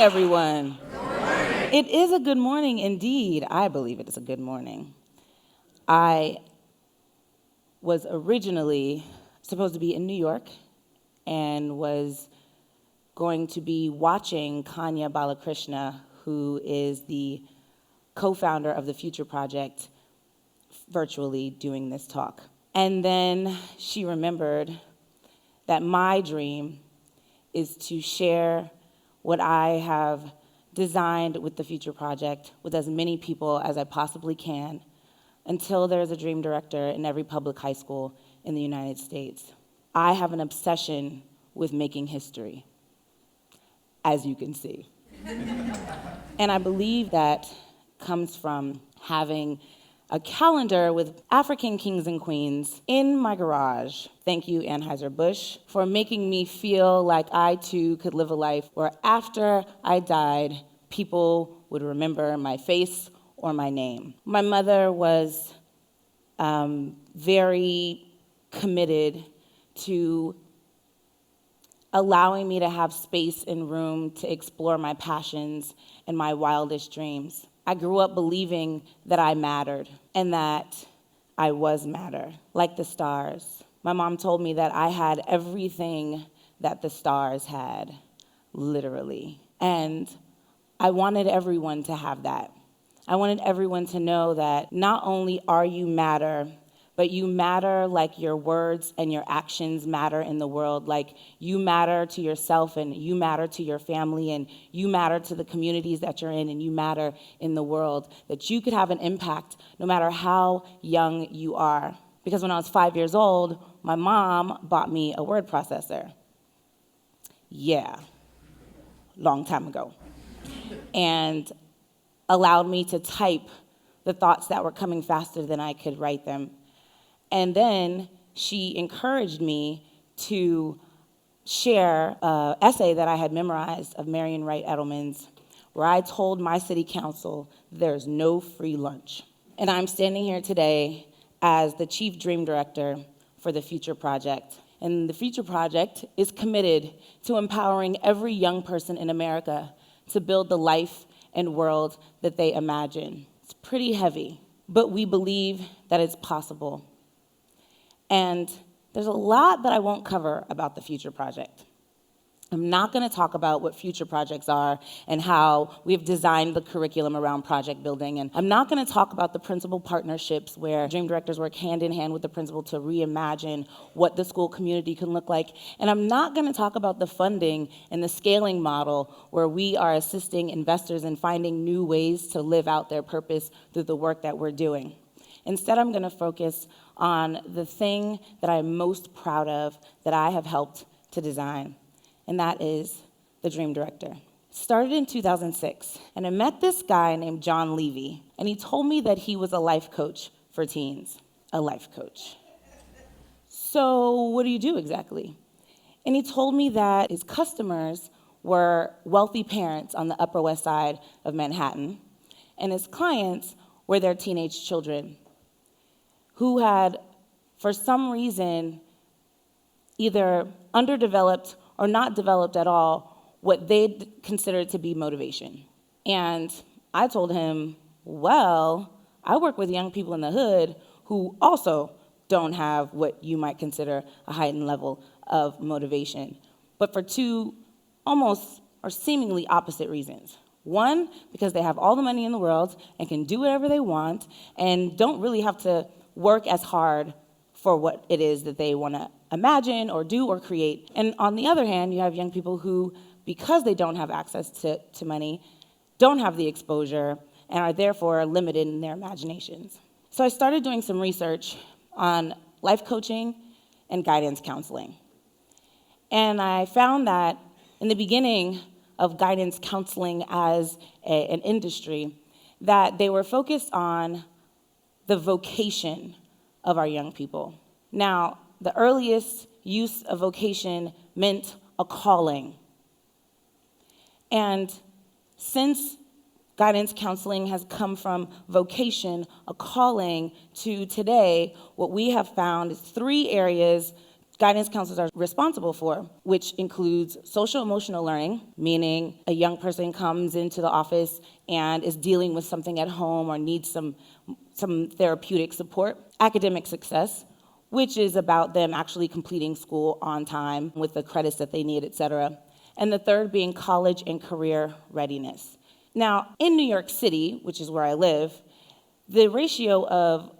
everyone. It is a good morning indeed. I believe it is a good morning. I was originally supposed to be in New York and was going to be watching Kanya Balakrishna, who is the co-founder of the Future Project, virtually doing this talk. And then she remembered that my dream is to share what I have designed with the Future Project with as many people as I possibly can until there's a dream director in every public high school in the United States. I have an obsession with making history, as you can see. And I believe that comes from having a calendar with African kings and queens in my garage. Thank you, Anheuser-Busch, for making me feel like I too could live a life where after I died, people would remember my face or my name. My mother was very committed to allowing me to have space and room to explore my passions and my wildest dreams. I grew up believing that I mattered and that I was matter, like the stars. My mom told me that I had everything that the stars had, literally. And I wanted everyone to have that. I wanted everyone to know that not only are you matter, but you matter like your words and your actions matter in the world, like you matter to yourself and you matter to your family and you matter to the communities that you're in and you matter in the world, that you could have an impact no matter how young you are. Because when I was 5 years old, my mom bought me a word processor. Yeah, long time ago. And allowed me to type the thoughts that were coming faster than I could write them. And then she encouraged me to share an essay that I had memorized of Marion Wright Edelman's, where I told my city council there's no free lunch. And I'm standing here today as the chief dream director for the Future Project. And the Future Project is committed to empowering every young person in America to build the life and world that they imagine. It's pretty heavy, but we believe that it's possible. And there's a lot that I won't cover about the Future Project. I'm not going to talk about what future projects are and how we've designed the curriculum around project building. And I'm not going to talk about the principal partnerships where dream directors work hand in hand with the principal to reimagine what the school community can look like. And I'm not going to talk about the funding and the scaling model where we are assisting investors in finding new ways to live out their purpose through the work that we're doing. Instead, I'm going to focus on the thing that I'm most proud of that I have helped to design, and that is the Dream Director. Started in 2006, and I met this guy named John Levy, and he told me that he was a life coach for teens. A life coach. So what do you do exactly? And he told me that his customers were wealthy parents on the Upper West Side of Manhattan, and his clients were their teenage children who had, for some reason, either underdeveloped or not developed at all what they considered to be motivation. And I told him, well, I work with young people in the hood who also don't have what you might consider a heightened level of motivation, but for two almost or seemingly opposite reasons. One, because they have all the money in the world and can do whatever they want and don't really have to work as hard for what it is that they want to imagine or do or create. And on the other hand, you have young people who, because they don't have access to money, don't have the exposure and are therefore limited in their imaginations. So I started doing some research on life coaching and guidance counseling. And I found that in the beginning of guidance counseling as an industry, that they were focused on the vocation of our young people. Now, the earliest use of vocation meant a calling. And since guidance counseling has come from vocation, a calling, to today, what we have found is 3 areas guidance counselors are responsible for, which includes social emotional learning, meaning a young person comes into the office and is dealing with something at home or needs some therapeutic support. Academic success, which is about them actually completing school on time with the credits that they need, et cetera. And the third being college and career readiness. Now, in New York City, which is where I live, the ratio of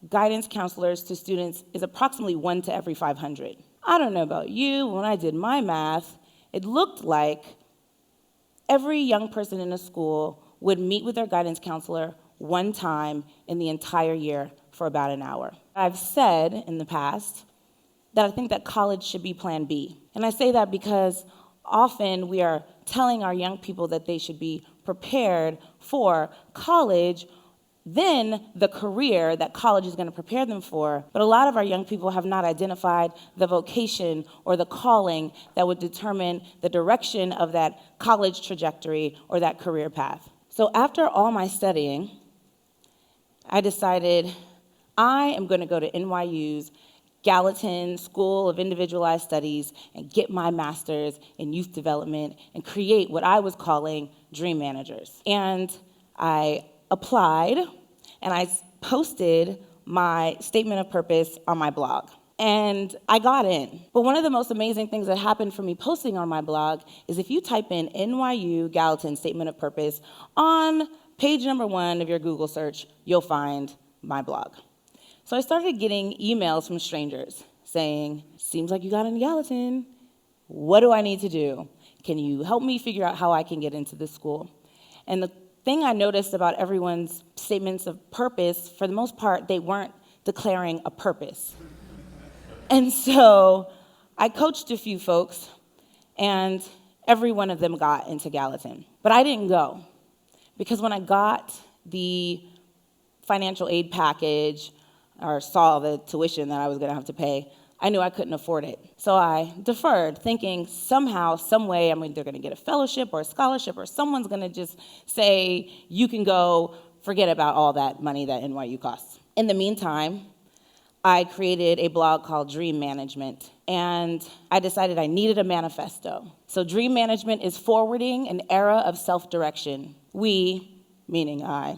guidance counselors to students is approximately 1 to every 500. I don't know about you, when I did my math, it looked like every young person in a school would meet with their guidance counselor one time in the entire year for about an hour. I've said in the past that I think that college should be Plan B. And I say that because often we are telling our young people that they should be prepared for college, then the career that college is going to prepare them for. But a lot of our young people have not identified the vocation or the calling that would determine the direction of that college trajectory or that career path. So after all my studying, I decided I am going to go to NYU's Gallatin School of Individualized Studies and get my master's in youth development and create what I was calling dream managers. And I applied and I posted my statement of purpose on my blog. And I got in. But one of the most amazing things that happened for me posting on my blog is if you type in NYU Gallatin statement of purpose, on page number 1 of your Google search, you'll find my blog. So I started getting emails from strangers saying, seems like you got into Gallatin. What do I need to do? Can you help me figure out how I can get into this school? And the thing I noticed about everyone's statements of purpose, for the most part, they weren't declaring a purpose. And so I coached a few folks, and every one of them got into Gallatin. But I didn't go, because when I got the financial aid package, or saw the tuition that I was going to have to pay, I knew I couldn't afford it. So I deferred, thinking somehow, some way, I'm either going to get a fellowship or a scholarship, or someone's going to just say, you can go, forget about all that money that NYU costs. In the meantime, I created a blog called Dream Management, and I decided I needed a manifesto. So Dream Management is forwarding an era of self-direction. We, meaning I,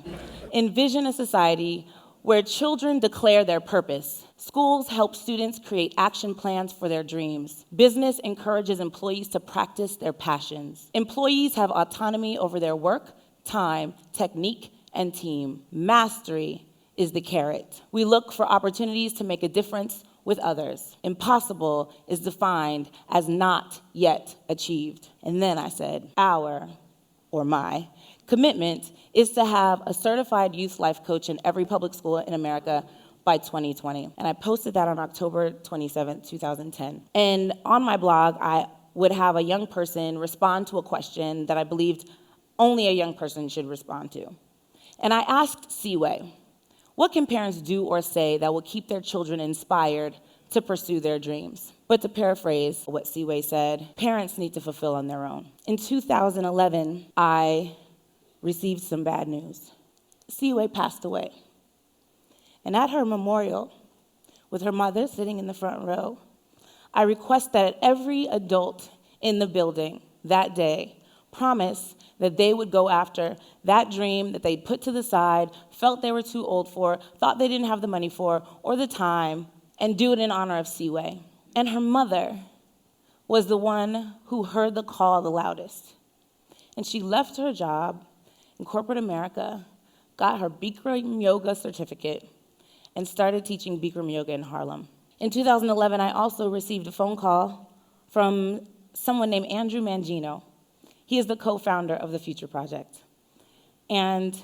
envision a society where children declare their purpose. Schools help students create action plans for their dreams. Business encourages employees to practice their passions. Employees have autonomy over their work, time, technique, and team. Mastery is the carrot. We look for opportunities to make a difference with others. Impossible is defined as not yet achieved. And then I said, my commitment is to have a certified youth life coach in every public school in America by 2020. And I posted that on October 27, 2010. And on my blog, I would have a young person respond to a question that I believed only a young person should respond to. And I asked Seaway, what can parents do or say that will keep their children inspired to pursue their dreams? But to paraphrase what Seaway said, parents need to fulfill on their own. In 2011, I received some bad news. Seaway passed away. And at her memorial, with her mother sitting in the front row, I request that every adult in the building that day promise that they would go after that dream that they'd put to the side, felt they were too old for, thought they didn't have the money for, or the time, and do it in honor of Seaway. And her mother was the one who heard the call the loudest. And she left her job in corporate America, got her Bikram yoga certificate, and started teaching Bikram yoga in Harlem. In 2011, I also received a phone call from someone named Andrew Mangino. He is the co-founder of the Future Project. And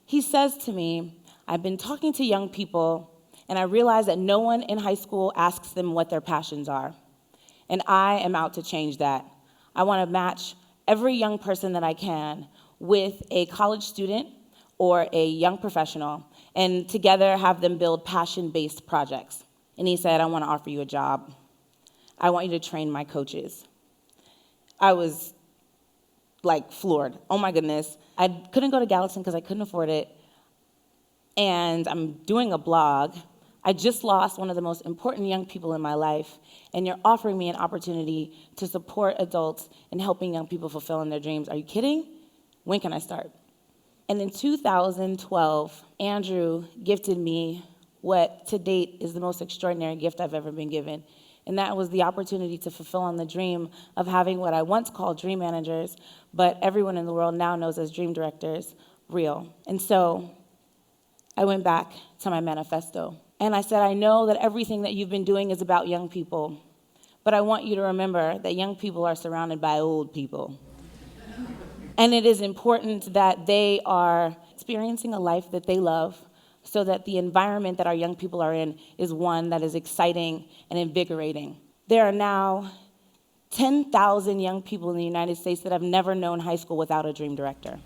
he says to me, I've been talking to young people, and I realize that no one in high school asks them what their passions are. And I am out to change that. I want to match every young person that I can with a college student or a young professional, and together have them build passion-based projects. And he said, I want to offer you a job. I want you to train my coaches. I was floored. Oh my goodness. I couldn't go to Gallatin because I couldn't afford it. And I'm doing a blog I just lost one of the most important young people in my life, and you're offering me an opportunity to support adults in helping young people fulfilling their dreams. Are you kidding? When can I start? And in 2012, Andrew gifted me what to date is the most extraordinary gift I've ever been given. And that was the opportunity to fulfill on the dream of having what I once called dream managers, but everyone in the world now knows as dream directors, real. And so I went back to my manifesto. And I said, I know that everything that you've been doing is about young people, but I want you to remember that young people are surrounded by old people. And it is important that they are experiencing a life that they love so that the environment that our young people are in is one that is exciting and invigorating. There are now 10,000 young people in the United States that have never known high school without a dream director.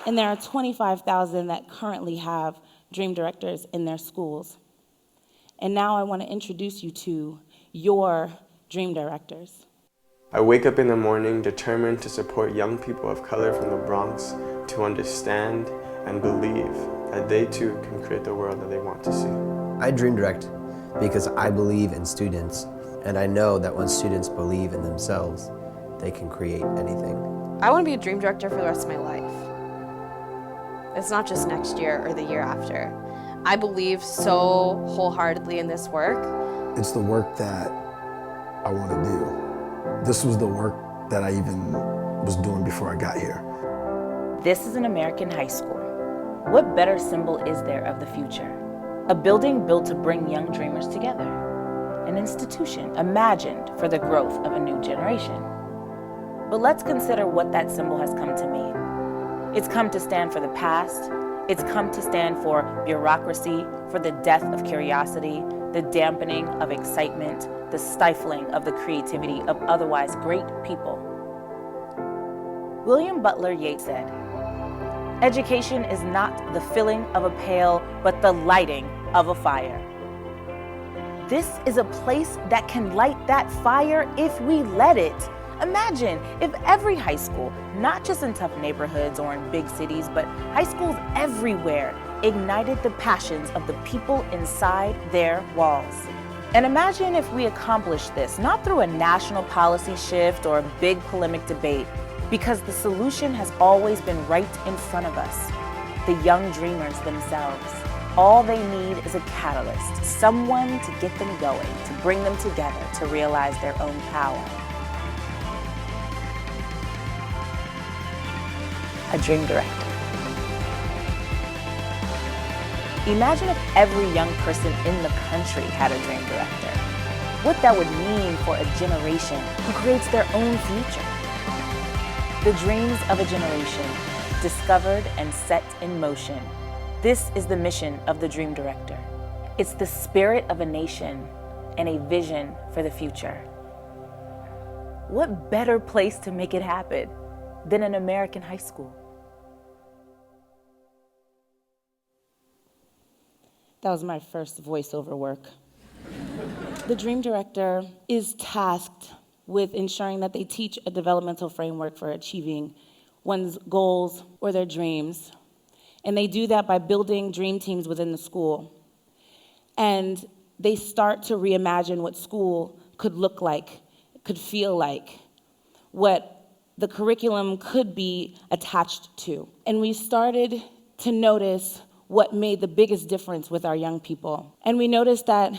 And there are 25,000 that currently have dream directors in their schools. And now I want to introduce you to your dream directors. I wake up in the morning determined to support young people of color from the Bronx to understand and believe that they too can create the world that they want to see. I dream direct because I believe in students, and I know that when students believe in themselves, they can create anything. I want to be a dream director for the rest of my life. It's not just next year or the year after. I believe so wholeheartedly in this work. It's the work that I want to do. This was the work that I even was doing before I got here. This is an American high school. What better symbol is there of the future? A building built to bring young dreamers together. An institution imagined for the growth of a new generation. But let's consider what that symbol has come to mean. It's come to stand for the past. It's come to stand for bureaucracy, for the death of curiosity, the dampening of excitement, the stifling of the creativity of otherwise great people. William Butler Yeats said, "Education is not the filling of a pail, but the lighting of a fire." This is a place that can light that fire if we let it. Imagine if every high school, not just in tough neighborhoods or in big cities, but high schools everywhere, ignited the passions of the people inside their walls. And imagine if we accomplished this, not through a national policy shift or a big polemic debate, because the solution has always been right in front of us, the young dreamers themselves. All they need is a catalyst, someone to get them going, to bring them together, to realize their own power. A dream director. Imagine if every young person in the country had a dream director. What that would mean for a generation who creates their own future. The dreams of a generation, discovered and set in motion. This is the mission of the dream director. It's the spirit of a nation and a vision for the future. What better place to make it happen than an American high school? That was my first voiceover work. The dream director is tasked with ensuring that they teach a developmental framework for achieving one's goals or their dreams. And they do that by building dream teams within the school. And they start to reimagine what school could look like, could feel like, what the curriculum could be attached to. And we started to notice what made the biggest difference with our young people. And we noticed that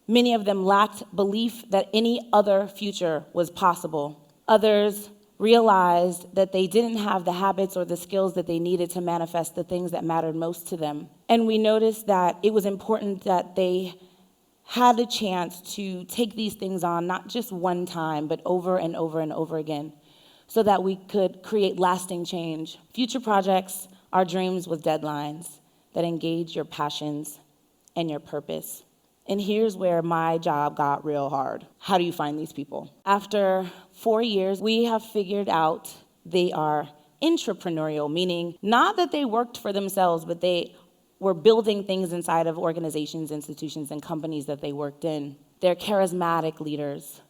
many of them lacked belief that any other future was possible. Others realized that they didn't have the habits or the skills that they needed to manifest the things that mattered most to them. And we noticed that it was important that they had a chance to take these things on, not just one time, but over and over and over again, so that we could create lasting change. Future projects are dreams with deadlines that engage your passions and your purpose. And here's where my job got real hard. How do you find these people? After 4 years, we have figured out they are intrapreneurial, meaning not that they worked for themselves, but they were building things inside of organizations, institutions, and companies that they worked in. They're charismatic leaders.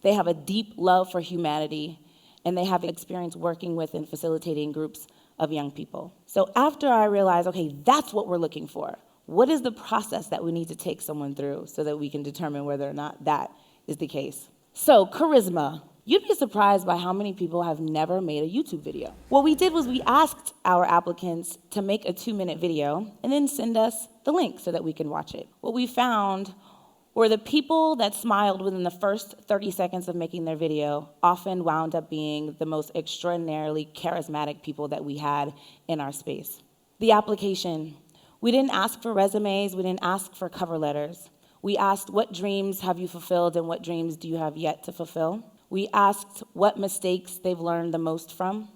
They have a deep love for humanity, and they have experience working with and facilitating groups of young people. So after I realized, okay, that's what we're looking for. What is the process that we need to take someone through so that we can determine whether or not that is the case? So charisma. You'd be surprised by how many people have never made a YouTube video. What we did was we asked our applicants to make a 2-minute video and then send us the link so that we can watch it. What we found were the people that smiled within the first 30 seconds of making their video often wound up being the most extraordinarily charismatic people that we had in our space. The application. We didn't ask for resumes, we didn't ask for cover letters. We asked, what dreams have you fulfilled and what dreams do you have yet to fulfill? We asked what mistakes they've learned the most from.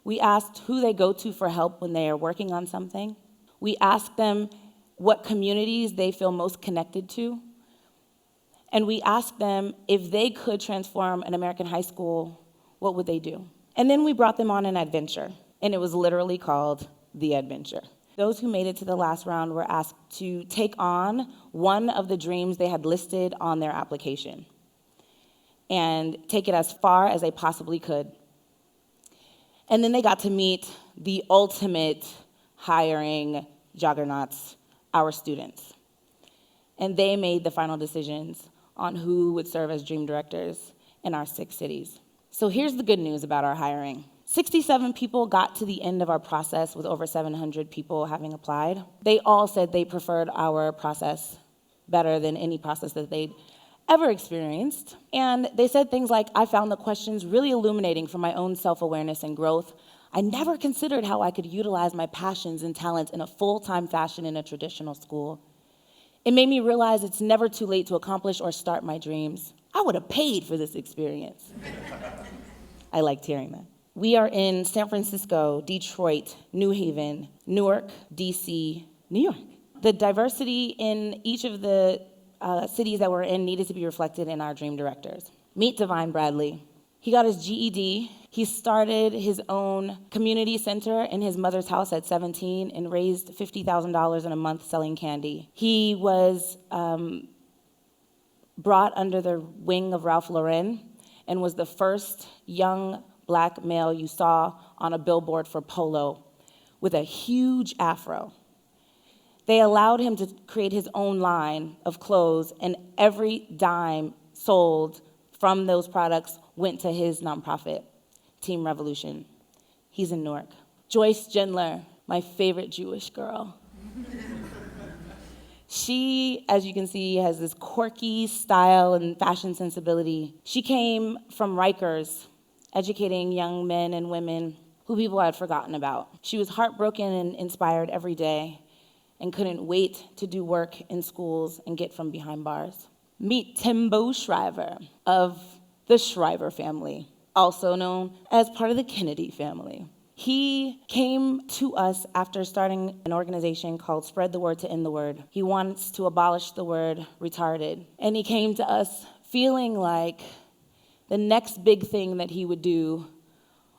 We asked who they go to for help when they are working on something. We asked them what communities they feel most connected to. And we asked them if they could transform an American high school, what would they do? And then we brought them on an adventure, and it was literally called The Adventure. Those who made it to the last round were asked to take on one of the dreams they had listed on their application and take it as far as they possibly could. And then they got to meet the ultimate hiring juggernauts, our students. And they made the final decisions on who would serve as dream directors in our 6 cities. So here's the good news about our hiring. 67 people got to the end of our process with over 700 people having applied. They all said they preferred our process better than any process that they'd ever experienced. And they said things like, I found the questions really illuminating for my own self-awareness and growth. I never considered how I could utilize my passions and talents in a full-time fashion in a traditional school. It made me realize it's never too late to accomplish or start my dreams. I would have paid for this experience. I liked hearing that. We are in San Francisco, Detroit, New Haven, Newark, DC, New York. The diversity in each of the cities that we're in needed to be reflected in our dream directors. Meet Divine Bradley. He got his GED. He started his own community center in his mother's house at 17 and raised $50,000 in a month selling candy. He was brought under the wing of Ralph Lauren and was the first young Black male you saw on a billboard for Polo with a huge afro. They allowed him to create his own line of clothes, and every dime sold from those products went to his nonprofit, Team Revolution. He's in Newark. Joyce Gendler, my favorite Jewish girl. She, as you can see, has this quirky style and fashion sensibility. She came from Rikers, educating young men and women who people had forgotten about. She was heartbroken and inspired every day and couldn't wait to do work in schools and get from behind bars. Meet Timbo Shriver of the Shriver family, also known as part of the Kennedy family. He came to us after starting an organization called Spread the Word to End the Word. He wants to abolish the word retarded. And he came to us feeling like the next big thing that he would do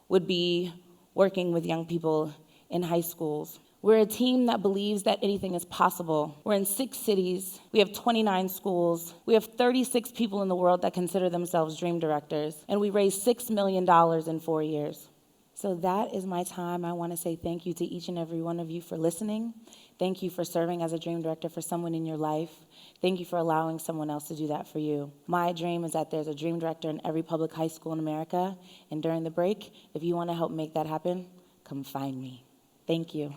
would be working with young people in high schools. We're a team that believes that anything is possible. We're in 6 cities. We have 29 schools. We have 36 people in the world that consider themselves dream directors. And we raised $6 million in 4 years. So that is my time. I want to say thank you to each and every one of you for listening. Thank you for serving as a dream director for someone in your life. Thank you for allowing someone else to do that for you. My dream is that there's a dream director in every public high school in America. And during the break, if you want to help make that happen, come find me. Thank you.